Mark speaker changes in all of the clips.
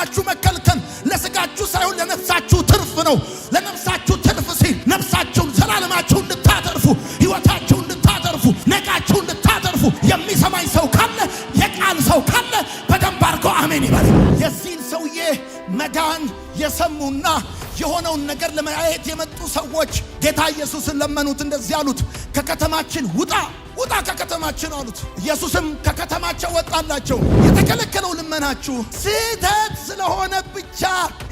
Speaker 1: ልመናችሁ መከልከል ለስጋችሁ ሳይሆን ለነፍሳችሁ ትርፍ ነው። ለነፍሳችሁ ትርፍ ሲል ነፍሳችሁን ዘላለማችሁን እንድታተርፉ ሕይወታችሁን እንድታተርፉ ነቃችሁን እንድታተርፉ የሚሰማኝ ሰው ካለ የቃል ሰው ካለ በደንብ አድርጎ አሜን ይበል። የዚህን ሰውዬ መዳን የሰሙና የሆነውን ነገር ለማየት የመጡ ሰዎች ጌታ ኢየሱስን ለመኑት። እንደዚህ አሉት፣ ከከተማችን ውጣ ውጣ ከከተማችን አሉት። ኢየሱስም ከከተማቸው ወጣላቸው። የተከለከለው ልመናችሁ ስህተት ስለሆነ ብቻ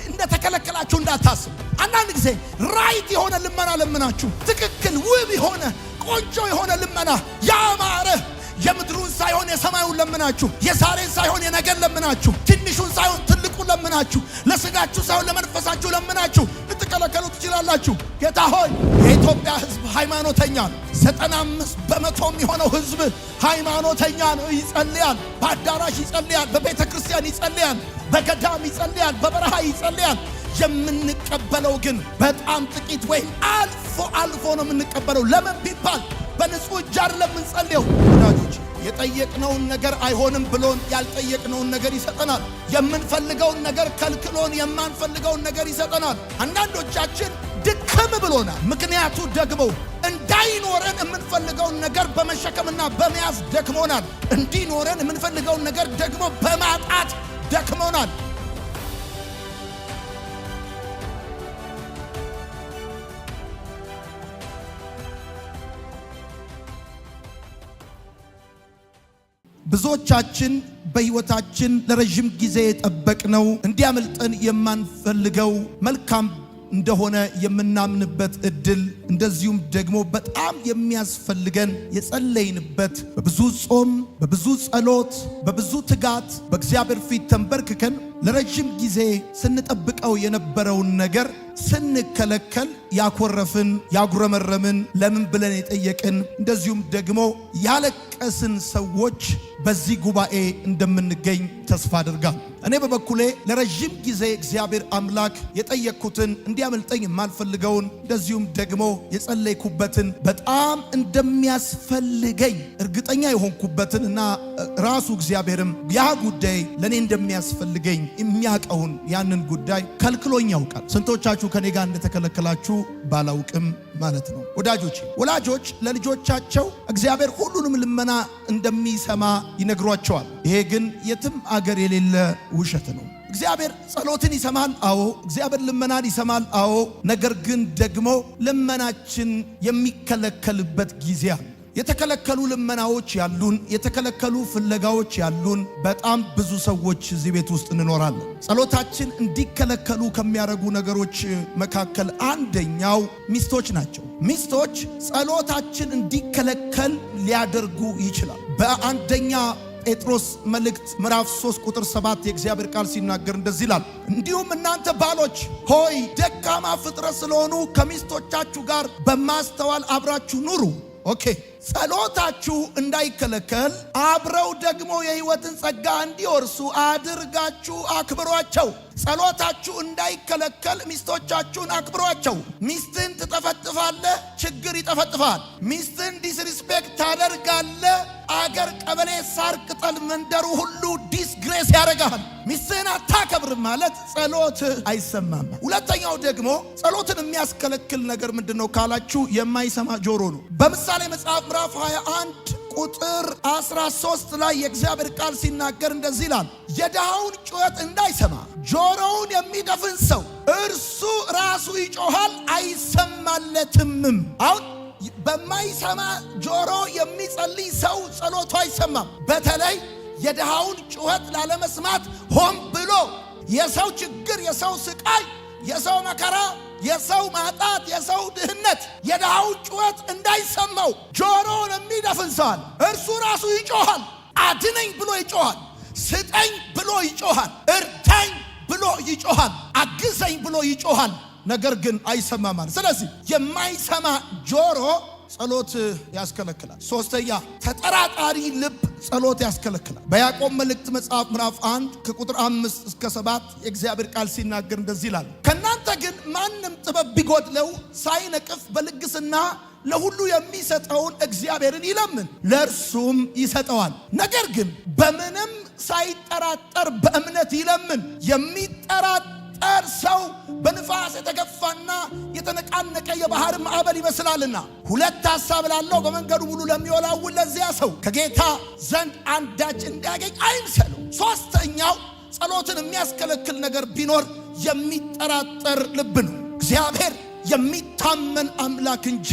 Speaker 1: እንደተከለከላችሁ እንዳታስቡ። አንዳንድ ጊዜ ራይት የሆነ ልመና ለምናችሁ ትክክል ውብ የሆነ ቆንጆ የሆነ ልመና ያማረ የምድሩን ሳይሆን የሰማዩን ለምናችሁ የዛሬን ሳይሆን የነገን ለምናችሁ ትንሹን ሳይሆን ትልቁን ለምናችሁ ለስጋችሁ ሳይሆን ለመንፈሳችሁ ለምናችሁ ልትከለከሉ ትችላላችሁ። ጌታ ሆይ የኢትዮጵያ ሕዝብ ሃይማኖተኛ ነው። 95% የሚሆነው ሕዝብ ሃይማኖተኛ ነው። ይጸልያል፣ በአዳራሽ ይጸልያል፣ በቤተ ክርስቲያን ይጸልያል፣ በገዳም ይጸልያል፣ በበረሃ ይጸልያል። የምንቀበለው ግን በጣም ጥቂት ወይም አልፎ ነው የምንቀበለው። ለምን ቢባል በንጹህ እጅ አይደለም የምንጸልየው። ወዳጆች የጠየቅነውን ነገር አይሆንም ብሎን ያልጠየቅነውን ነገር ይሰጠናል። የምንፈልገውን ነገር ከልክሎን የማንፈልገውን ነገር ይሰጠናል። አንዳንዶቻችን ድክም ብሎናል። ምክንያቱ ደግሞ እንዳይኖረን የምንፈልገውን ነገር በመሸከምና በመያዝ ደክሞናል። እንዲኖረን የምንፈልገውን ነገር ደግሞ በማጣት ደክሞናል። ብዙዎቻችን በሕይወታችን ለረጅም ጊዜ የጠበቅነው እንዲያመልጠን የማንፈልገው መልካም እንደሆነ የምናምንበት እድል እንደዚሁም ደግሞ በጣም የሚያስፈልገን የጸለይንበት በብዙ ጾም፣ በብዙ ጸሎት፣ በብዙ ትጋት በእግዚአብሔር ፊት ተንበርክከን ለረጅም ጊዜ ስንጠብቀው የነበረውን ነገር ስንከለከል ያኮረፍን፣ ያጉረመረምን፣ ለምን ብለን የጠየቅን እንደዚሁም ደግሞ ያለቀስን ሰዎች በዚህ ጉባኤ እንደምንገኝ ተስፋ አድርጋለሁ። እኔ በበኩሌ ለረጅም ጊዜ እግዚአብሔር አምላክ የጠየቅኩትን እንዲያመልጠኝ የማልፈልገውን እንደዚሁም ደግሞ የጸለይኩበትን በጣም እንደሚያስፈልገኝ እርግጠኛ የሆንኩበትን እና ራሱ እግዚአብሔርም ያ ጉዳይ ለእኔ እንደሚያስፈልገኝ የሚያውቀውን ያንን ጉዳይ ከልክሎኝ ያውቃል። ስንቶቻችሁ ከኔ ጋር እንደተከለከላችሁ ባላውቅም ማለት ነው። ወላጆች ለልጆቻቸው እግዚአብሔር ሁሉንም ልመና እንደሚሰማ ይነግሯቸዋል። ይሄ ግን የትም አገር የሌለ ውሸት ነው። እግዚአብሔር ጸሎትን ይሰማል። አዎ፣ እግዚአብሔር ልመናን ይሰማል። አዎ። ነገር ግን ደግሞ ልመናችን የሚከለከልበት ጊዜ አለ። የተከለከሉ ልመናዎች ያሉን፣ የተከለከሉ ፍለጋዎች ያሉን በጣም ብዙ ሰዎች እዚህ ቤት ውስጥ እንኖራለን። ጸሎታችን እንዲከለከሉ ከሚያደርጉ ነገሮች መካከል አንደኛው ሚስቶች ናቸው። ሚስቶች ጸሎታችን እንዲከለከል ሊያደርጉ ይችላል። በአንደኛ ጴጥሮስ መልእክት ምዕራፍ 3 ቁጥር 7 የእግዚአብሔር ቃል ሲናገር እንደዚህ ይላል፣ እንዲሁም እናንተ ባሎች ሆይ ደካማ ፍጥረት ስለሆኑ ከሚስቶቻችሁ ጋር በማስተዋል አብራችሁ ኑሩ። ኦኬ፣ ጸሎታችሁ እንዳይከለከል አብረው ደግሞ የሕይወትን ጸጋ እንዲወርሱ አድርጋችሁ አክብሯቸው። ጸሎታችሁ እንዳይከለከል ሚስቶቻችሁን አክብሯቸው። ሚስትን ትጠፈጥፋለህ፣ ችግር ይጠፈጥፋል። ሚስትን ዲስሪስፔክት ታደርጋለህ፣ አገር፣ ቀበሌ፣ ሳር ቅጠል፣ መንደሩ ሁሉ ዲስግሬስ ያደርጋል። ሚስትን አታከብርም ማለት ጸሎት አይሰማም። ሁለተኛው ደግሞ ጸሎትን የሚያስከለክል ነገር ምንድነው ካላችሁ የማይሰማ ጆሮ ነው። በምሳሌ መጽሐፍ ምዕራፍ 21 ቁጥር 13 ላይ የእግዚአብሔር ቃል ሲናገር እንደዚህ ይላል፣ የድሃውን ጩኸት እንዳይሰማ ጆሮውን የሚደፍን ሰው እርሱ ራሱ ይጮሃል አይሰማለትምም። አሁን በማይሰማ ጆሮ የሚጸልይ ሰው ጸሎቱ አይሰማም። በተለይ የድሃውን ጩኸት ላለመስማት ሆን ብሎ የሰው ችግር፣ የሰው ስቃይ፣ የሰው መከራ፣ የሰው ማጣት፣ የሰው ድህነት፣ የድሃውን ጩኸት እንዳይሰማው ጆሮውን የሚደፍን ሰው እርሱ ራሱ ይጮሃል። አድነኝ ብሎ ይጮሃል። ስጠኝ ብሎ ይጮሃል። እርዳኝ ብሎ ይጮሃል። አግዘኝ ብሎ ይጮሃል። ነገር ግን አይሰማም። ስለዚህ የማይሰማ ጆሮ ጸሎት ያስከለክላል። ሶስተኛ ተጠራጣሪ ልብ ጸሎት ያስከለክላል። በያዕቆብ መልእክት መጽሐፍ ምዕራፍ 1 ከቁጥር 5 እስከ 7 የእግዚአብሔር ቃል ሲናገር እንደዚህ ይላል፣ ከናንተ ግን ማንም ጥበብ ቢጎድለው ሳይነቅፍ በልግስና ለሁሉ የሚሰጠውን እግዚአብሔርን ይለምን ለእርሱም ይሰጠዋል። ነገር ግን በምንም ሳይጠራጠር በእምነት ይለምን። የሚጠራጠር ሰው በንፋስ የተገፋና የተነቃነቀ የባህር ማዕበል ይመስላልና። ሁለት ሐሳብ ላለው በመንገዱ ሙሉ ለሚወላውል ለዚያ ሰው ከጌታ ዘንድ አንዳች እንዲያገኝ አይምሰለው። ሶስተኛው ጸሎትን የሚያስከለክል ነገር ቢኖር የሚጠራጠር ልብ ነው። እግዚአብሔር የሚታመን አምላክ እንጂ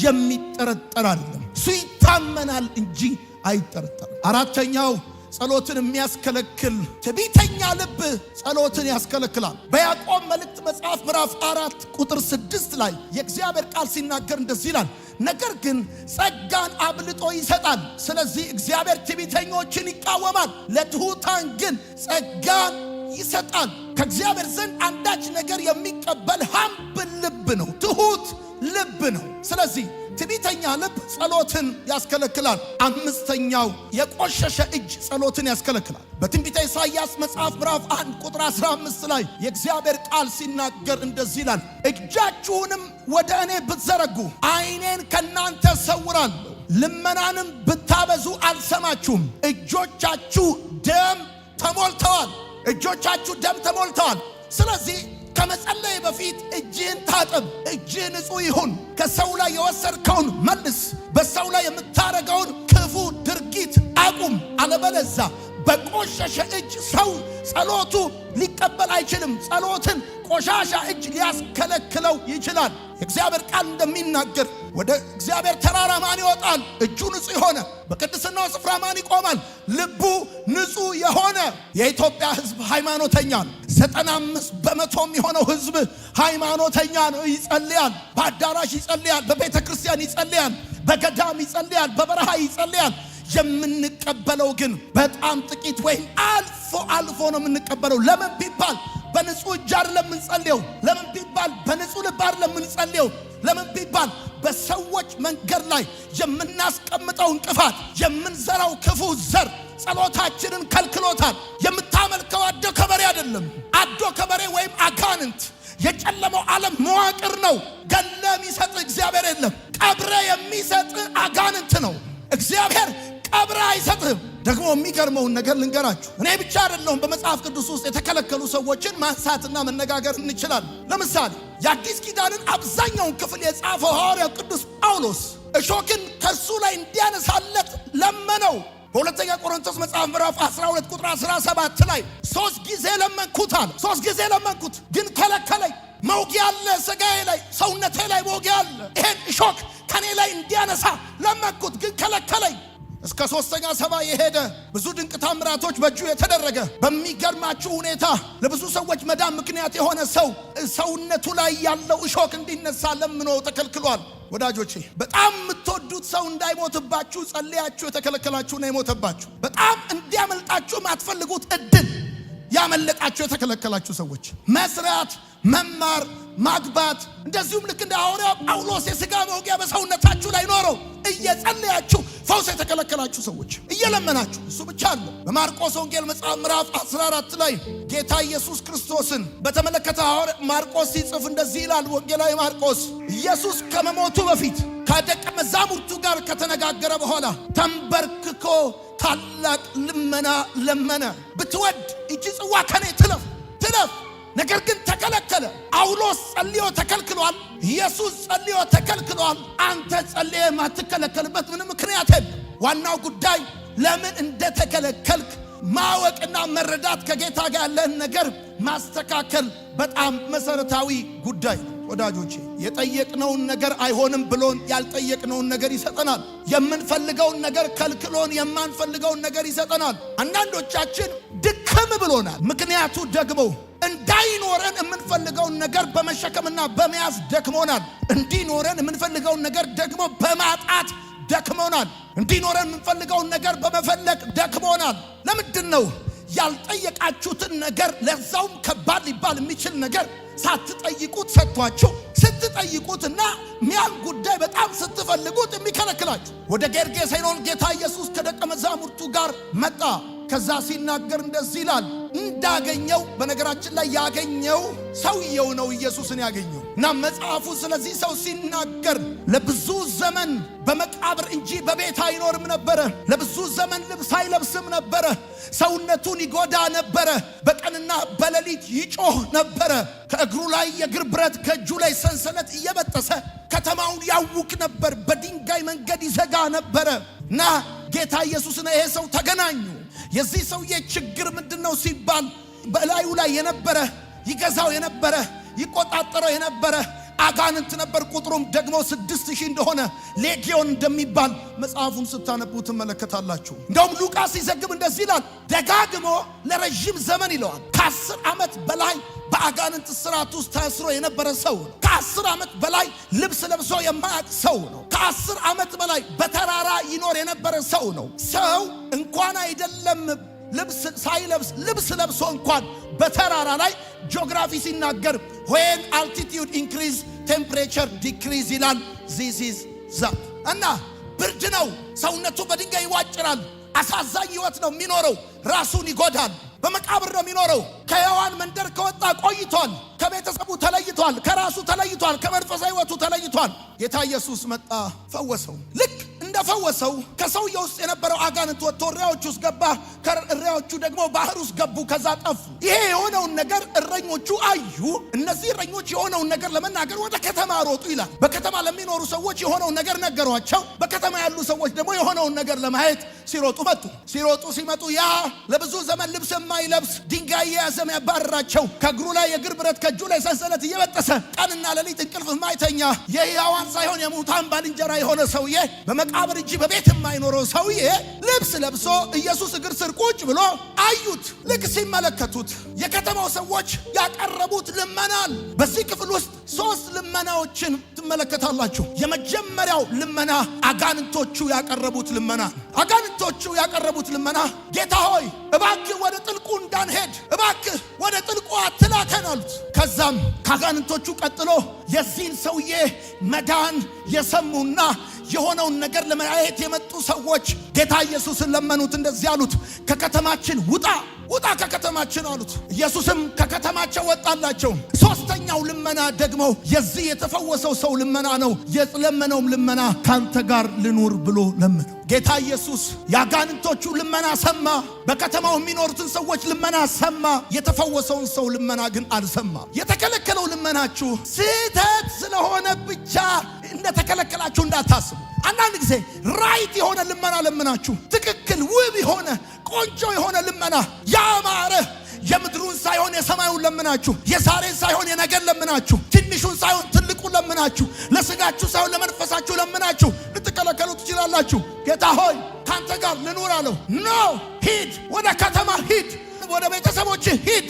Speaker 1: የሚጠረጠር አይደለም። እሱ ይታመናል እንጂ አይጠረጠርም። አራተኛው ጸሎትን የሚያስከለክል ትዕቢተኛ ልብ ጸሎትን ያስከለክላል። በያዕቆብ መልእክት መጽሐፍ ምዕራፍ 4 ቁጥር 6 ላይ የእግዚአብሔር ቃል ሲናገር እንደዚህ ይላል፣ ነገር ግን ጸጋን አብልጦ ይሰጣል። ስለዚህ እግዚአብሔር ትዕቢተኞችን ይቃወማል፣ ለትሑታን ግን ጸጋን ይሰጣል። ከእግዚአብሔር ዘንድ አንዳች ነገር የሚቀበል ሀምብል ልብ ነው፣ ትሑት ልብ ነው። ስለዚህ ትዕቢተኛ ልብ ጸሎትን ያስከለክላል። አምስተኛው የቆሸሸ እጅ ጸሎትን ያስከለክላል። በትንቢተ ኢሳይያስ መጽሐፍ ምዕራፍ 1 ቁጥር 15 ላይ የእግዚአብሔር ቃል ሲናገር እንደዚህ ይላል፣ እጃችሁንም ወደ እኔ ብትዘረጉ ዓይኔን ከናንተ ሰውራለሁ፣ ልመናንም ብታበዙ አልሰማችሁም። እጆቻችሁ ደም ተሞልተዋል። እጆቻችሁ ደም ተሞልተዋል። ስለዚህ ከመጸለይ በፊት እጅህን ታጠብ። እጅህ ንጹህ ይሁን። ከሰው ላይ የወሰድከውን መልስ። በሰው ላይ የምታረገውን ክፉ ድርጊት አቁም። አለበለዚያ በቆሸሸ እጅ ሰው ጸሎቱ ሊቀበል አይችልም። ጸሎትን ቆሻሻ እጅ ሊያስከለክለው ይችላል። የእግዚአብሔር ቃል እንደሚናገር ወደ እግዚአብሔር ተራራ ማን ይወጣል? እጁ ንጹህ የሆነ። በቅድስናው ስፍራ ማን ይቆማል? ልቡ ንጹህ የሆነ። የኢትዮጵያ ሕዝብ ሃይማኖተኛ ነው። 95% የሚሆነው ሕዝብ ሃይማኖተኛ ነው። ይጸልያል፣ በአዳራሽ ይጸልያል፣ በቤተ ክርስቲያን ይጸልያል፣ በገዳም ይጸልያል፣ በበረሃ ይጸልያል። የምንቀበለው ግን በጣም ጥቂት ወይም አልፎ አልፎ ነው የምንቀበለው። ለምን ቢባል በንጹህ እጅ አይደለም የምንጸልየው። ለምን ቢባል በንጹህ ልብ አይደለም የምንጸልየው። ለምን ቢባል በሰዎች መንገድ ላይ የምናስቀምጠው እንቅፋት፣ የምንዘራው ክፉ ዘር ጸሎታችንን ከልክሎታል። የምታመልከው አዶ ከበሬ አይደለም። አዶ ከበሬ ወይም አጋንንት የጨለመው ዓለም መዋቅር ነው። ገለ የሚሰጥ እግዚአብሔር የለም። ቀብረ የሚሰጥ አጋንንት ነው። እግዚአብሔር ቀብረ አይሰጥህም። ደግሞ የሚገርመውን ነገር ልንገራችሁ። እኔ ብቻ አይደለሁም በመጽሐፍ ቅዱስ ውስጥ የተከለከሉ ሰዎችን ማንሳትና መነጋገር እንችላለን። ለምሳሌ የአዲስ ኪዳንን አብዛኛውን ክፍል የጻፈው ሐዋርያው ቅዱስ ጳውሎስ እሾክን ከሱ ላይ እንዲያነሳለት ለመነው። በሁለተኛ ቆሮንቶስ መጽሐፍ ምዕራፍ 12 ቁጥር 17 ላይ 3 ጊዜ ለመንኩት አለ። 3 ጊዜ ለመንኩት ግን ከለከለኝ። መውጊያ አለ ሥጋዬ ላይ፣ ሰውነቴ ላይ መውጊያ አለ። ይሄን እሾክ ከኔ ላይ እንዲያነሳ ለመንኩት ግን ከለከለኝ። እስከ 3ኛ ሰማይ የሄደ ብዙ ድንቅ ታምራቶች በእጁ የተደረገ በሚገርማችሁ ሁኔታ ለብዙ ሰዎች መዳን ምክንያት የሆነ ሰው ሰውነቱ ላይ ያለው እሾክ እንዲነሳ ለምኖ ተከልክሏል። ወዳጆቼ በጣም የምትወዱት ሰው እንዳይሞትባችሁ ጸልያችሁ የተከለከላችሁ ነው የሞተባችሁ። በጣም እንዲያመልጣችሁ የማትፈልጉት እድል ያመለጣችሁ የተከለከላችሁ ሰዎች መስራት፣ መማር፣ ማግባት እንደዚሁም ልክ እንደ ሐዋርያው ጳውሎስ የሥጋ መውጊያ በሰውነታችሁ ላይ ኖረው እየጸለያችሁ ፈውስ የተከለከላችሁ ሰዎች እየለመናችሁ እሱ ብቻ አለ። በማርቆስ ወንጌል መጽሐፍ ምዕራፍ 14 ላይ ጌታ ኢየሱስ ክርስቶስን በተመለከተ ሐዋርያ ማርቆስ ሲጽፍ እንደዚህ ይላል። ወንጌላዊ ማርቆስ ኢየሱስ ከመሞቱ በፊት ከደቀ መዛሙርቱ ጋር ከተነጋገረ በኋላ ተንበርክኮ ታላቅ ልመና ለመነ። ብትወድ እቺ ጽዋ ከኔ ትለፍ ትለፍ። ነገር ግን ተከለከለ። ጳውሎስ ጸልዮ ተከልክሏል። ኢየሱስ ጸልዮ ተከልክሏል። አንተ ጸልየ ማትከለከልበት ምንም ምክንያት የለም። ዋናው ጉዳይ ለምን እንደተከለከልክ ማወቅና መረዳት፣ ከጌታ ጋር ያለህን ነገር ማስተካከል በጣም መሰረታዊ ጉዳይ ነው። ወዳጆቼ የጠየቅነውን ነገር አይሆንም ብሎን ያልጠየቅነውን ነገር ይሰጠናል። የምንፈልገውን ነገር ከልክሎን የማንፈልገውን ነገር ይሰጠናል። አንዳንዶቻችን ድክም ብሎናል። ምክንያቱ ደግሞ እንዳይኖረን የምንፈልገውን ነገር በመሸከምና በመያዝ ደክሞናል። እንዲኖረን የምንፈልገውን ነገር ደግሞ በማጣት ደክሞናል። እንዲኖረን የምንፈልገውን ነገር በመፈለግ ደክሞናል። ለምንድን ነው ያልጠየቃችሁትን ነገር ለዛውም ከባድ ሊባል የሚችል ነገር ሳትጠይቁት ሰጥቷችሁ ስትጠይቁትና ሚያን ጉዳይ በጣም ስትፈልጉት የሚከለክላችሁ? ወደ ጌርጌሴኖን ጌታ ኢየሱስ ከደቀ መዛሙርቱ ጋር መጣ። ከዛ ሲናገር እንደዚህ ይላል፣ እንዳገኘው በነገራችን ላይ ያገኘው ሰውየው ነው ኢየሱስን ያገኘው እና መጽሐፉ ስለዚህ ሰው ሲናገር ለብዙ ዘመን በመቃብር እንጂ በቤት አይኖርም ነበረ። ለብዙ ዘመን ልብስ አይለብስም ነበረ። ሰውነቱን ይጎዳ ነበረ። በቀንና በሌሊት ይጮህ ነበረ። ከእግሩ ላይ የእግር ብረት ከእጁ ላይ ሰንሰለት እየበጠሰ ከተማውን ያውክ ነበር። በድንጋይ መንገድ ይዘጋ ነበረ እና ጌታ ኢየሱስና ይሄ ሰው ተገናኙ። የዚህ ሰውዬ ችግር ምንድነው ሲባል በላዩ ላይ የነበረ ይገዛው የነበረ ይቆጣጠረው የነበረ አጋንንት ነበር። ቁጥሩም ደግሞ 6000 እንደሆነ ሌጊዮን እንደሚባል መጽሐፉን ስታነቡ ትመለከታላችሁ። እንደውም ሉቃስ ሲዘግብ እንደዚህ ይላል፣ ደጋግሞ ለረጅም ዘመን ይለዋል ከ10 ዓመት በላይ በአጋንንት ስራት ውስጥ ታስሮ የነበረ ሰው ነው። ከ10 ዓመት በላይ ልብስ ለብሶ የማያውቅ ሰው ነው። ከ10 ዓመት በላይ በተራራ ይኖር የነበረ ሰው ነው። ሰው እንኳን አይደለም ልብስ ሳይለብስ ልብስ ለብሶ እንኳን በተራራ ላይ ጂኦግራፊ ሲናገር when altitude increase temperature decrease ይላል። this is that እና ብርድ ነው። ሰውነቱ በድንጋይ ይዋጭራል። አሳዛኝ ህይወት ነው የሚኖረው። ራሱን ይጎዳል። በመቃብር ነው የሚኖረው። ከሕያዋን መንደር ከወጣ ቆይቷል። ከቤተሰቡ ተለይቷል። ከራሱ ተለይቷል። ከመንፈሳዊ ህይወቱ ተለይቷል። ጌታ ኢየሱስ መጣ፣ ፈወሰው። ልክ እንደፈወሰው ከሰውየው ውስጥ የነበረው አጋንንት ወጥቶ እሪያዎቹ ውስጥ ገባ። ከእሪያዎቹ ደግሞ ባህር ውስጥ ገቡ። ከዛ ጠፉ። ይሄ የሆነውን ነገር እረኞቹ አዩ። እነዚህ እረኞች የሆነውን ነገር ለመናገር ወደ ከተማ ሮጡ ይላል። በከተማ ለሚኖሩ ሰዎች የሆነውን ነገር ነገሯቸው። በከተማ ያሉ ሰዎች ደግሞ የሆነውን ነገር ለማየት ሲሮጡ መጡ። ሲሮጡ ሲመጡ ያ ለብዙ ዘመን ልብስ የማይለብስ ድንጋይ የያዘ የሚያባርራቸው ከእግሩ ላይ የእግር ብረት ከእጁ ላይ ሰንሰለት እየበጠሰ ቀንና ሌሊት እንቅልፍ የማይተኛ የሕያዋን ሳይሆን የሙታን ባልንጀራ የሆነ ሰውዬ በመቃብር እንጂ በቤት የማይኖረው ሰውዬ ልብስ ለብሶ ኢየሱስ እግር ስር ቁጭ ብሎ አዩት። ልክ ሲመለከቱት የከተማው ሰዎች ያቀረቡት ልመናል። በዚህ ክፍል ውስጥ 3 ልመናዎችን ትመለከታላችሁ። የመጀመሪያው ልመና አጋንንቶቹ ያቀረቡት ልመና። አጋንንቶቹ ያቀረቡት ልመና ጌታ ሆይ እባክህ ወደ ጥልቁ እንዳንሄድ እባክህ ወደ ጥልቁ አትላከን አሉት። ከዛም ከአጋንንቶቹ ቀጥሎ የዚህን ሰውዬ መዳን የሰሙና የሆነውን ነገር ለማየት የመጡ ሰዎች ጌታ ኢየሱስን ለመኑት። እንደዚህ አሉት፣ ከከተማችን ውጣ ውጣ ከከተማችን አሉት። ኢየሱስም ከከተማቸው ወጣላቸው። ሶስተኛው ልመና ደግሞ የዚህ የተፈወሰው ሰው ልመና ነው። የለመነውም ልመና ካንተ ጋር ልኑር ብሎ ለመነው። ጌታ ኢየሱስ የአጋንንቶቹ ልመና ሰማ። በከተማው የሚኖሩትን ሰዎች ልመና ሰማ። የተፈወሰውን ሰው ልመና ግን አልሰማ። የተከለከለው ልመናችሁ ስህተት ስለሆነ ብቻ እንደተከለከላችሁ እንዳታስቡ። አንዳንድ ጊዜ ራይት የሆነ ልመና ለምናችሁ፣ ትክክል ውብ የሆነ ቆንጆ የሆነ ልመና ያማረ የምድሩን ሳይሆን የሰማዩን ለምናችሁ፣ የዛሬን ሳይሆን የነገን ለምናችሁ፣ ትንሹን ሳይሆን ትልቁን ለምናችሁ፣ ለስጋችሁ ሳይሆን ለመንፈሳችሁ ለምናችሁ ልትከለከሉ ትችላላችሁ። ጌታ ሆይ ካንተ ጋር ልኑር አለው። ኖ ሂድ፣ ወደ ከተማ ሂድ፣ ወደ ቤተሰቦች ሂድ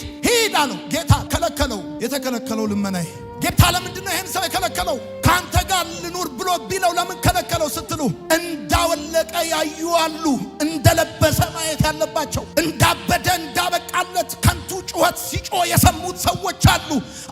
Speaker 1: አለው። ጌታ ከለከለው። የተከለከለው ልመና ጌታ ለምንድን ነው ይህን ሰው የከለከለው? ካንተ ጋር ልኑር ብሎ ቢለው ለምን ከለከለው ስትሉ፣ እንዳወለቀ ያዩ አሉ። እንደለበሰ ማየት ያለባቸው፣ እንዳበደ እንዳበቃለት ከንቱ ጩኸት ሲጮህ የሰሙት ሰዎች አሉ።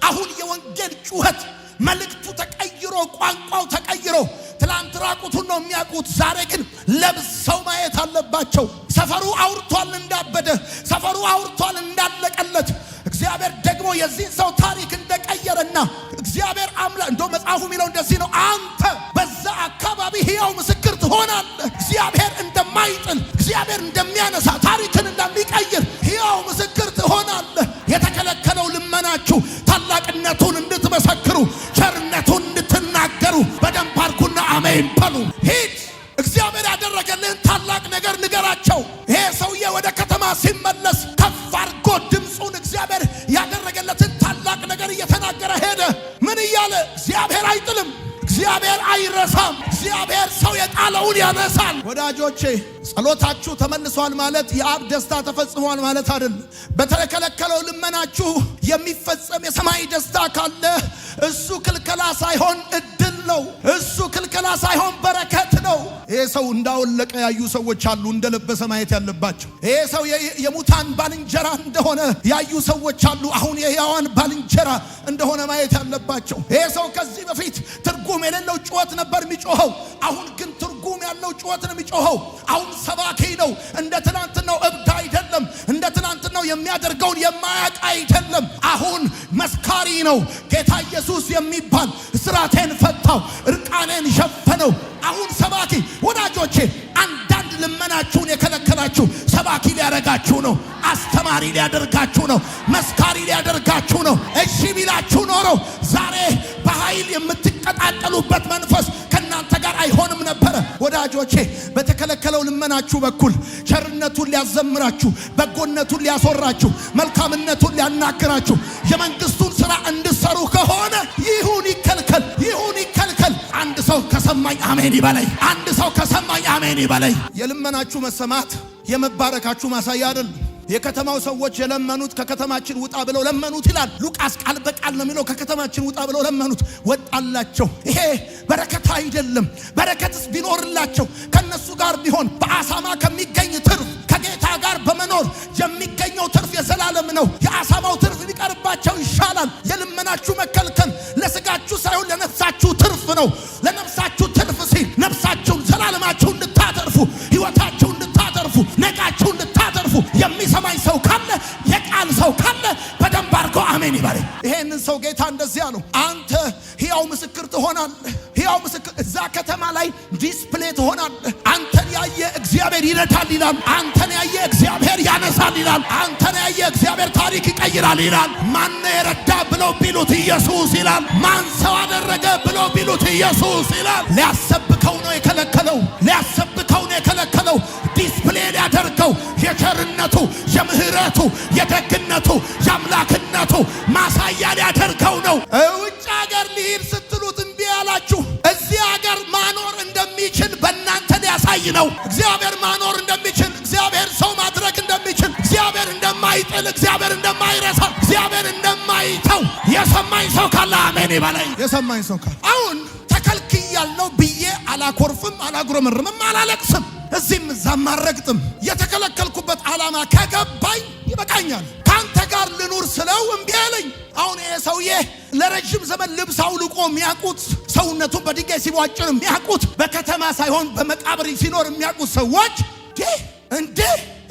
Speaker 1: አሁን የወንጌል ጩኸት መልእክቱ ተቀይሮ ቋንቋው ተቀይሮ ትላንት ራቁቱን ነው የሚያውቁት፣ ዛሬ ግን ለብሰው ማየት አለባቸው። ሰፈሩ አውርቷል እንዳበደ፣ ሰፈሩ አውርቷል እንዳለቀለት። እግዚአብሔር ደግሞ የዚህን ሰው ታሪክ እንደቀየረና እግዚአብሔር አምላክ እንደው መጽሐፉ የሚለው እንደዚህ ነው፣ አንተ በዛ አካባቢ ሕያው ምስክር ትሆናለህ። እግዚአብሔር እንደማይጥል፣ እግዚአብሔር እንደሚያነሳ፣ ታሪክን እንደሚቀይር ሕያው ምስክር ትሆናለህ። የተከለከለው ልመናችሁ ታላቅነቱን እንድትመሰክሩ፣ ቸርነቱን እንድትናገሩ በደንብ አድርጉና አሜን በሉ። ሂድ፣ እግዚአብሔር ያደረገልህን ታላቅ ነገር ንገራቸው። ይሄ ሰውዬ ወደ ከተማ ሲመለስ ከፍ አድርጎ ድምፁን እግዚአብሔር ያደረገለትን ታላቅ ነገር እየተናገረ ሄደ። ምን እያለ? እግዚአብሔር አይጥልም፣ እግዚአብሔር አይረሳም፣ እግዚአብሔር ሰው የጣለውን ያነሳል። ወዳጆቼ ጸሎታችሁ ተመልሷል ማለት የአብ ደስታ ተፈጽሟል ማለት አይደለም። በተከለከለው ልመናችሁ የሚፈጸም የሰማይ ደስታ ካለ እሱ ክልከላ ሳይሆን እድል ነው። እሱ ክልከላ ሳይሆን በረከት ነው። ይሄ ሰው እንዳወለቀ ያዩ ሰዎች አሉ፣ እንደለበሰ ማየት ያለባቸው። ይሄ ሰው የሙታን ባልንጀራ እንደሆነ ያዩ ሰዎች አሉ፣ አሁን የሕያዋን ባልንጀራ እንደሆነ ማየት ያለባቸው። ይሄ ሰው ከዚህ በፊት ትርጉም የሌለው ጩኸት ነበር የሚጮኸው፣ አሁን ግን ትርጉም ያለው ጩኸት ነው የሚጮኸው። አሁን ሰባኪ ነው። እንደ ትናንትናው እብድ አይደለም፣ እንደ ትናንትናው ነው የሚያደርገውን የማያውቅ አይደለም። አሁን መስካሪ ነው። ጌታ ኢየሱስ የሚባል እስራቴን ፈታው፣ እርቃኔን ሸፈነው። አሁን ሰባኪ ወዳጆቼ፣ አንዳንድ ልመናችሁን የከለከላችሁ ሰባኪ ሊያደርጋችሁ ነው። አስተማሪ ሊያደርጋችሁ ነው። መስካሪ ሊያደርጋችሁ ነው። እሺ ቢላችሁ ኖሮ ዛሬ በኃይል የምትቀጣጠሉበት መንፈስ ከናንተ ጋር አይሆንም ነበረ። ወዳጆቼ በተከለከለው ልመናችሁ በኩል ቸርነቱን ሊያዘምራችሁ፣ በጎነቱን ሊያስወራችሁ፣ መልካምነቱን ሊያናግራችሁ የመንግስቱን ሥራ እንድሰሩ ከሆነ ይሁን ይከልከል፣ ይሁን ይከልከል። አንድ ሰው ከሰማኝ አሜን ይበለኝ። አንድ ሰው ከሰማኝ አሜን ይበለኝ። የልመናችሁ መሰማት የመባረካችሁ ማሳያ አይደለም። የከተማው ሰዎች የለመኑት ከከተማችን ውጣ ብለው ለመኑት ይላል ሉቃስ። ቃል በቃል ነው የሚለው። ከከተማችን ውጣ ብለው ለመኑት፣ ወጣላቸው። ይሄ በረከት አይደለም። በረከትስ ቢኖርላቸው ከነሱ ጋር ቢሆን በአሳማ ከሚገኝ ትርፍ ከጌታ ጋር በመኖር የሚገኘው ትርፍ የዘላለም ነው። የአሳማው ትርፍ ሊቀርባቸው ይሻላል። የልመናችሁ መከልከል ለስጋችሁ ሳይሆን ለነፍሳችሁ ትርፍ ነው። ለነፍሳችሁ ትርፍ ሲል ነፍሳችሁን ዘላለማችሁ እንድታተርፉ፣ ህይወታችሁ እንድታተርፉ፣ ነጋችሁ እንድታተርፉ የሚሰማኝ ሰው ካለ፣ የቃል ሰው ካለ በደንብ አድርጎ አሜን ይበለኝ። ይሄንን ሰው ጌታ እንደዚህ አለው፣ አንተ ሕያው ምስክር ትሆናለህ። ሕያው ምስክር እዛ ከተማ ላይ ዲስፕሌይ ትሆናለህ። አንተን ያየ እግዚአብሔር ይረዳል ይላል። አንተን ያየ እግዚአብሔር ያነሳል ይላል። አንተን ያየ እግዚአብሔር ታሪክ ይቀይራል ይላል። ማን የረዳ ብለው ቢሉት ኢየሱስ ይላል። ማን ሰው አደረገ ብለው ቢሉት ኢየሱስ ይላል። ሊያሰብከው ነው የከለከለው። ሊያሰብከው ነው የከለከለው። ዲስፕሌይ ሊያደርገው የቸርነቱ፣ የምህረቱ፣ የደግነቱ፣ የአምላክነቱ ማሳያ ሊያደርገው ነው። ውጭ ሀገር ሊሄድ ስትሉት እምቢ ያላችሁ እዚህ ሀገር ማኖር እንደሚችል በእናንተ ሊያሳይ ነው። እግዚአብሔር ማኖር እንደሚችል፣ እግዚአብሔር ሰው ማድረግ እንደሚችል፣ እግዚአብሔር እንደማይጥል፣ እግዚአብሔር እንደማይረሳ፣ እግዚአብሔር እንደማይተው የሰማኝ ሰው ካለ አሜን ይበለኝ። የሰማኝ ሰው ካለ አሁን ተከልክያለሁ ብዬ አላኮርፍም፣ አላጉረመርምም፣ አላለቅስም፣ እዚህም እዛም አልረግጥም። የተከለከልኩበት ዓላማ ከገባኝ ይበቃኛል። ካንተ ጋር ልኑር ስለው እምቢ አለኝ። አሁን ይሄ ሰውዬ ለረጅም ዘመን ልብስ አውልቆ የሚያውቁት፣ ሰውነቱን በድንጋይ ሲቧጭር የሚያውቁት፣ በከተማ ሳይሆን በመቃብር ሲኖር የሚያውቁት ሰዎች እንዴ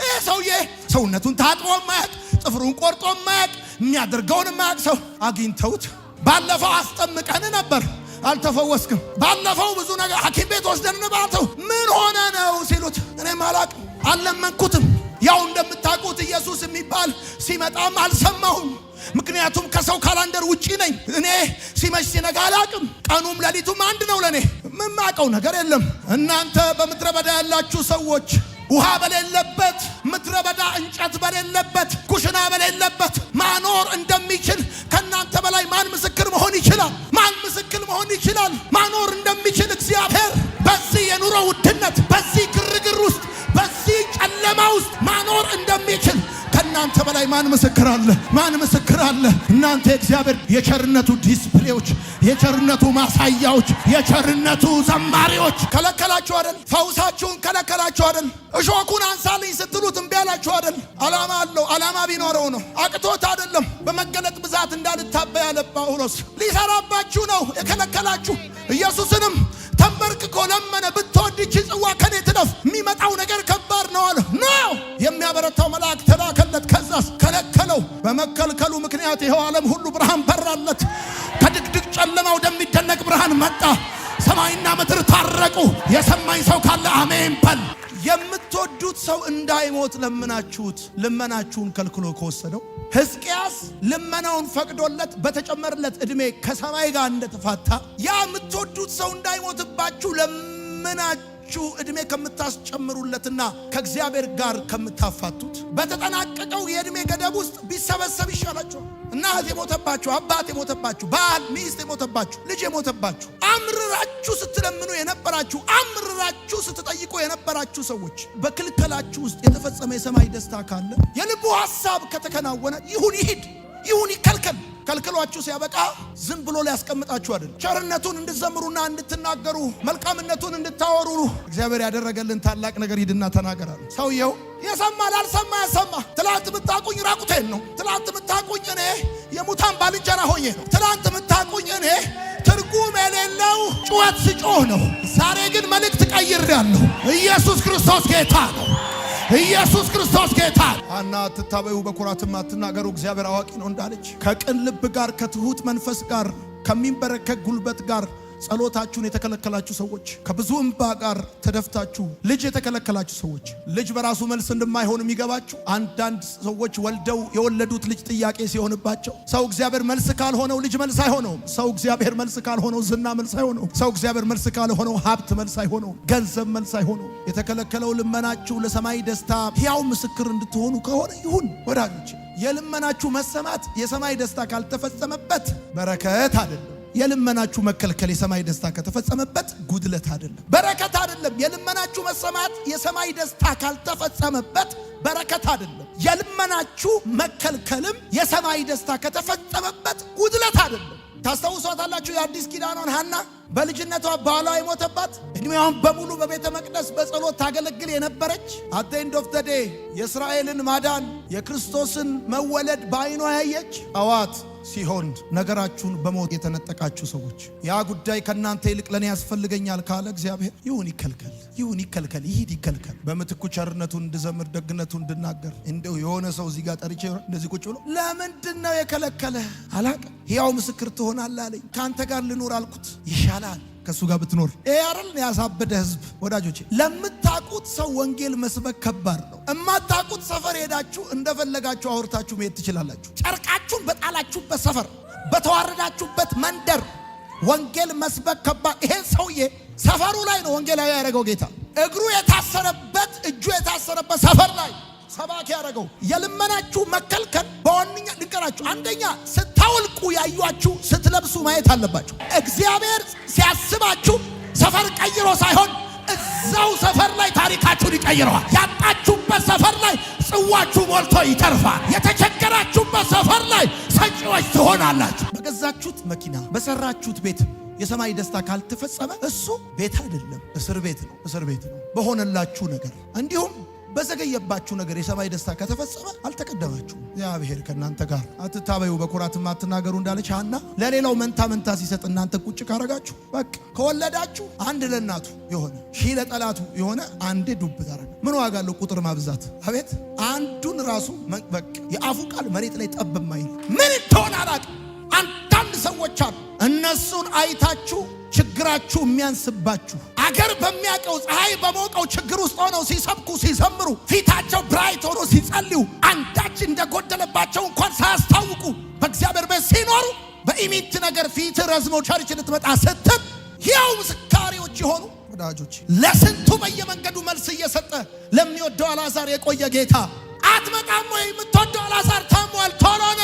Speaker 1: ይሄ ሰውዬ ሰውነቱን ታጥቦ ማያቅ፣ ጥፍሩን ቆርጦ ማያቅ፣ የሚያደርገውን ማያቅ ሰው አግኝተውት ባለፈው አስጠምቀን ነበር አልተፈወስክም፣ ባለፈው ብዙ ነገር ሐኪም ቤት ወስደን ባተው ምን ሆነ ነው ሲሉት እኔም አላቅም፣ አልለመንኩትም። ያው እንደምታውቁት ኢየሱስ የሚባል ሲመጣም አልሰማሁም። ምክንያቱም ከሰው ካላንደር ውጪ ነኝ። እኔ ሲመሽ ሲነጋ አላቅም። ቀኑም ሌሊቱም አንድ ነው ለኔ። ምን ማቀው ነገር የለም። እናንተ በምድረ በዳ ያላችሁ ሰዎች ውሃ በሌለበት ምድረ በዳ እንጨት በሌለበት ኩሽና በሌለበት ማኖር እንደሚችል ከናንተ በላይ ማን ምስክር መሆን ይችላል? ማን ምስክር መሆን ይችላል? ማኖር እንደሚችል እግዚአብሔር በዚህ የኑሮ ውድነት፣ በዚህ ግርግር ውስጥ፣ በዚህ ጨለማ ውስጥ ማኖር እንደሚችል ከናንተ በላይ ማን ምስክር አለ? ማን ምስክር አለ? እናንተ የእግዚአብሔር የቸርነቱ ዲስፕሌዎች፣ የቸርነቱ ማሳያዎች፣ የቸርነቱ ዘማሪዎች ከለከላችሁ አይደል? ፈውሳችሁን ከለከላችሁ አይደል? እሾኩን አንሳልኝ ስትሉት እምቢ አላችሁ አይደል? ዓላማ አለው። ዓላማ ቢኖረው ነው። አቅቶት አይደለም። በመገለጥ ብዛት እንዳልታበይ ያለ ጳውሎስ ሊሰራባችሁ ነው የከለከላችሁ። ኢየሱስንም ተንበርክኮ ለመነ፣ ብትወድ ይህች ጽዋ ከኔ ትለፍ፣ የሚመጣው ነገር ከባድ ነው አለ። ነው የሚያበረታው መልአክ ተላከለት። ከዛስ ከለከለው። በመከልከሉ ምክንያት ይኸው ዓለም ሁሉ ብርሃን በራለት። ከድቅድቅ ጨለማ ወደሚደነቅ ብርሃን መጣ። ሰማይና ምድር ታረቁ። የሰማኝ ሰው ካለ አሜን በል። የምትወዱት ሰው እንዳይሞት ለምናችሁት ልመናችሁን ከልክሎ ከወሰደው ሕዝቅያስ ልመናውን ፈቅዶለት በተጨመረለት ዕድሜ ከሰማይ ጋር እንደተፋታ ያ የምትወዱት ሰው እንዳይሞትባችሁ ለምናችሁ ዕድሜ ከምታስጨምሩለትና ከእግዚአብሔር ጋር ከምታፋቱት በተጠናቀቀው የዕድሜ ገደብ ውስጥ ቢሰበሰብ ይሻላችኋል። እናት የሞተባችሁ፣ አባት የሞተባችሁ፣ ባል ሚስት የሞተባችሁ፣ ልጅ የሞተባችሁ፣ አምርራችሁ ስትለምኑ የነበራችሁ፣ አምርራችሁ ስትጠይቁ የነበራችሁ ሰዎች በክልከላችሁ ውስጥ የተፈጸመ የሰማይ ደስታ ካለ የልቡ ሐሳብ ከተከናወነ ይሁን ይሂድ፣ ይሁን ይከልከል። ከልክሏችሁ ሲያበቃ ዝም ብሎ ሊያስቀምጣችሁ አይደል። ቸርነቱን እንድትዘምሩና እንድትናገሩ፣ መልካምነቱን እንድታወሩ እግዚአብሔር ያደረገልን ታላቅ ነገር ሂድና ተናገራሉ። ሰውየው የሰማ ላልሰማ ያሰማ። ትላንት የምታቁኝ ራቁቴን ነው። ትላንት የምታቁኝ እኔ የሙታን ባልንጀራ ሆኜ ነው። ትላንት የምታቁኝ እኔ ትርጉም የሌለው ጩኸት ስጮህ ነው። ዛሬ ግን መልእክት ቀይሬያለሁ። ኢየሱስ ክርስቶስ ጌታ ነው። ኢየሱስ ክርስቶስ ጌታ። ሐና አትታበዩ በኩራትም አትናገሩ እግዚአብሔር አዋቂ ነው እንዳለች ከቅን ልብ ጋር ከትሁት መንፈስ ጋር ከሚንበረከክ ጉልበት ጋር ጸሎታችሁን የተከለከላችሁ ሰዎች፣ ከብዙ እንባ ጋር ተደፍታችሁ ልጅ የተከለከላችሁ ሰዎች፣ ልጅ በራሱ መልስ እንደማይሆን የሚገባችሁ አንዳንድ ሰዎች ወልደው የወለዱት ልጅ ጥያቄ ሲሆንባቸው፣ ሰው እግዚአብሔር መልስ ካልሆነው ልጅ መልስ አይሆነውም። ሰው እግዚአብሔር መልስ ካልሆነው ዝና መልስ አይሆነውም። ሰው እግዚአብሔር መልስ ካልሆነው ሀብት መልስ አይሆነውም። ገንዘብ መልስ አይሆነውም። የተከለከለው ልመናችሁ ለሰማይ ደስታ ሕያው ምስክር እንድትሆኑ ከሆነ ይሁን። ወዳጆች፣ የልመናችሁ መሰማት የሰማይ ደስታ ካልተፈጸመበት በረከት አይደለም። የልመናችሁ መከልከል የሰማይ ደስታ ከተፈጸመበት ጉድለት አይደለም፣ በረከት አይደለም። የልመናችሁ መሰማት የሰማይ ደስታ ካልተፈጸመበት በረከት አይደለም። የልመናችሁ መከልከልም የሰማይ ደስታ ከተፈጸመበት ጉድለት አይደለም። ታስታውሷታላችሁ የአዲስ ኪዳኗን ሐና በልጅነቷ ባሏ የሞተባት እድሜዋን በሙሉ በቤተ መቅደስ በጸሎት ታገለግል የነበረች አት ዘ ኤንድ ኦፍ ዘ ዴይ የእስራኤልን ማዳን የክርስቶስን መወለድ በዓይኗ ያየች አዋት ሲሆን ነገራችሁን በሞት የተነጠቃችሁ ሰዎች ያ ጉዳይ ከናንተ ይልቅ ለኔ ያስፈልገኛል ካለ እግዚአብሔር ይሁን ይከልከል፣ ይሁን ይከልከል፣ ይሂድ ይከልከል። በምትኩ ቸርነቱን እንድዘምር ደግነቱን እንድናገር እንደው የሆነ ሰው እዚህ ጋር ጠርቼ እንደዚህ ቁጭ ብሎ ለምንድን ነው የከለከለ አላቅም፣ ሕያው ምስክር ትሆናለህ አለኝ። ካንተ ጋር ልኖር አልኩት። ይሻላል ከሱ ጋር ብትኖር። ያረል ያሳበደ ህዝብ ወዳጆቼ፣ ለምታቁት ሰው ወንጌል መስበክ ከባድ ነው። እማታቁት ሰፈር ሄዳችሁ እንደፈለጋችሁ አውርታችሁ መሄድ ትችላላችሁ። ጨርቃችሁን በጣላችሁበት ሰፈር፣ በተዋረዳችሁበት መንደር ወንጌል መስበክ ከባድ። ይሄ ሰውዬ ሰፈሩ ላይ ነው ወንጌላዊ ያደረገው ጌታ። እግሩ የታሰረበት እጁ የታሰረበት ሰፈር ላይ ሰባኪ ያደረገው። የልመናችሁ መከልከል በዋነኛ ልንገራችሁ፣ አንደኛ ስታወልቁ ያዩአችሁ ስትለብሱ ማየት አለባችሁ። እግዚአብሔር ሲያስባችሁ ሰፈር ቀይሮ ሳይሆን እዛው ሰፈር ላይ ታሪካችሁን ይቀይረዋል። ያጣችሁበት ሰፈር ላይ ጽዋችሁ ሞልቶ ይተርፋል። የተቸገራችሁበት ሰፈር ላይ ሰጪዎች ትሆናላችሁ። በገዛችሁት መኪና በሰራችሁት ቤት የሰማይ ደስታ ካልተፈጸመ እሱ ቤት አይደለም፣ እስር ቤት ነው። እስር ቤት ነው በሆነላችሁ ነገር። እንዲሁም በዘገየባችሁ ነገር የሰማይ ደስታ ከተፈጸመ አልተቀደማችሁም። እግዚአብሔር ከእናንተ ጋር። አትታበዩ በኩራትም አትናገሩ እንዳለች ሐና ለሌላው መንታ መንታ ሲሰጥ እናንተ ቁጭ ካረጋችሁ በቃ ከወለዳችሁ አንድ ለእናቱ የሆነ ሺህ ለጠላቱ የሆነ አንዴ ዱብ ታረጋ። ምን ዋጋ አለው ቁጥር ማብዛት? አቤት አንዱን ራሱ በቃ የአፉ ቃል መሬት ላይ ጠብ ማይል ምን እንደሆነ አላቅም። አንዳንድ ሰዎች አሉ እነሱን አይታችሁ ችግራችሁ የሚያንስባችሁ አገር በሚያቀው ፀሐይ በሞቀው ችግር ውስጥ ሆነው ሲሰብኩ ሲዘምሩ ፊታቸው ብራይት ሆኖ ሲጸልዩ አንዳች እንደጎደለባቸው እንኳን ሳያስታውቁ በእግዚአብሔር ቤት ሲኖሩ በኢሚት ነገር ፊት ረዝሞ ቸርች ልትመጣ ስትል ሕያው ምስካሪዎች የሆኑ ወዳጆች፣ ለስንቱ በየመንገዱ መልስ እየሰጠ ለሚወደው አልዓዛር የቆየ ጌታ አትመጣም ወይ? የምትወደው አልዓዛር ታሟል ቶሎና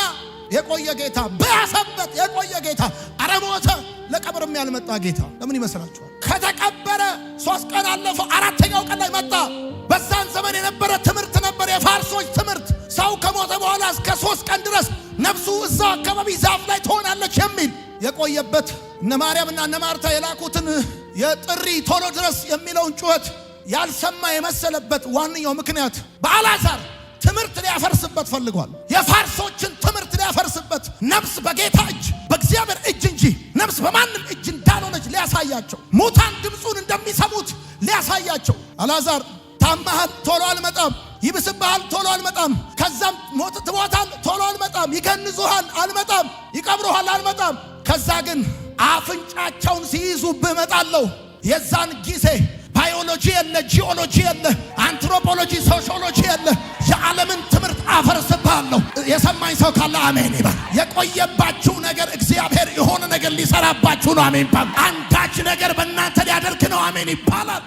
Speaker 1: የቆየ ጌታ በያሰበት የቆየ ጌታ አረሞተ ለቀብርም ያልመጣ ጌታ ለምን ይመስላችኋል? ከተቀበረ 3 ቀን አለፈው፣ 4ኛው ቀን ላይ መጣ። በዛን ዘመን የነበረ ትምህርት ነበር፣ የፋርሶች ትምህርት። ሰው ከሞተ በኋላ እስከ 3 ቀን ድረስ ነፍሱ እዛው አካባቢ ዛፍ ላይ ትሆናለች የሚል የቆየበት እነ ማርያምና እነ ማርታ የላኩትን የጥሪ ቶሎ ድረስ የሚለውን ጩኸት ያልሰማ የመሰለበት ዋነኛው ምክንያት በአልዓዛር ትምህርት ሊያፈርስበት ፈልጓል። የፋርሶችን ትምህርት ሊያፈርስበት ነፍስ በጌታ እጅ በእግዚአብሔር እጅ እንጂ ነፍስ በማንም እጅ እንዳልሆነች ሊያሳያቸው፣ ሙታን ድምፁን እንደሚሰሙት ሊያሳያቸው። አልዓዛር ታመሃል፣ ቶሎ አልመጣም። ይብስብሃል፣ ቶሎ አልመጣም። ከዛም ሞት ትሞታል፣ ቶሎ አልመጣም። ይገንዙሃል፣ አልመጣም። ይቀብሩሃል፣ አልመጣም። ከዛ ግን አፍንጫቸውን ሲይዙብህ እመጣለሁ። የዛን ጊዜ ባዮሎጂ የለ፣ ጂኦሎጂ የለ፣ አንትሮፖሎጂ፣ ሶሺዮሎጂ የለ፣ የዓለምን ትምህርት አፈርስብሃለሁ። የሰማኝ ሰው ካለ አሜን ይበል። የቆየባችሁ ነገር እግዚአብሔር የሆነ ነገር ሊሰራባችሁ ነው። አሜን ይባል። አንዳች ነገር በእናንተ ሊያደርግ ነው። አሜን ይባላል።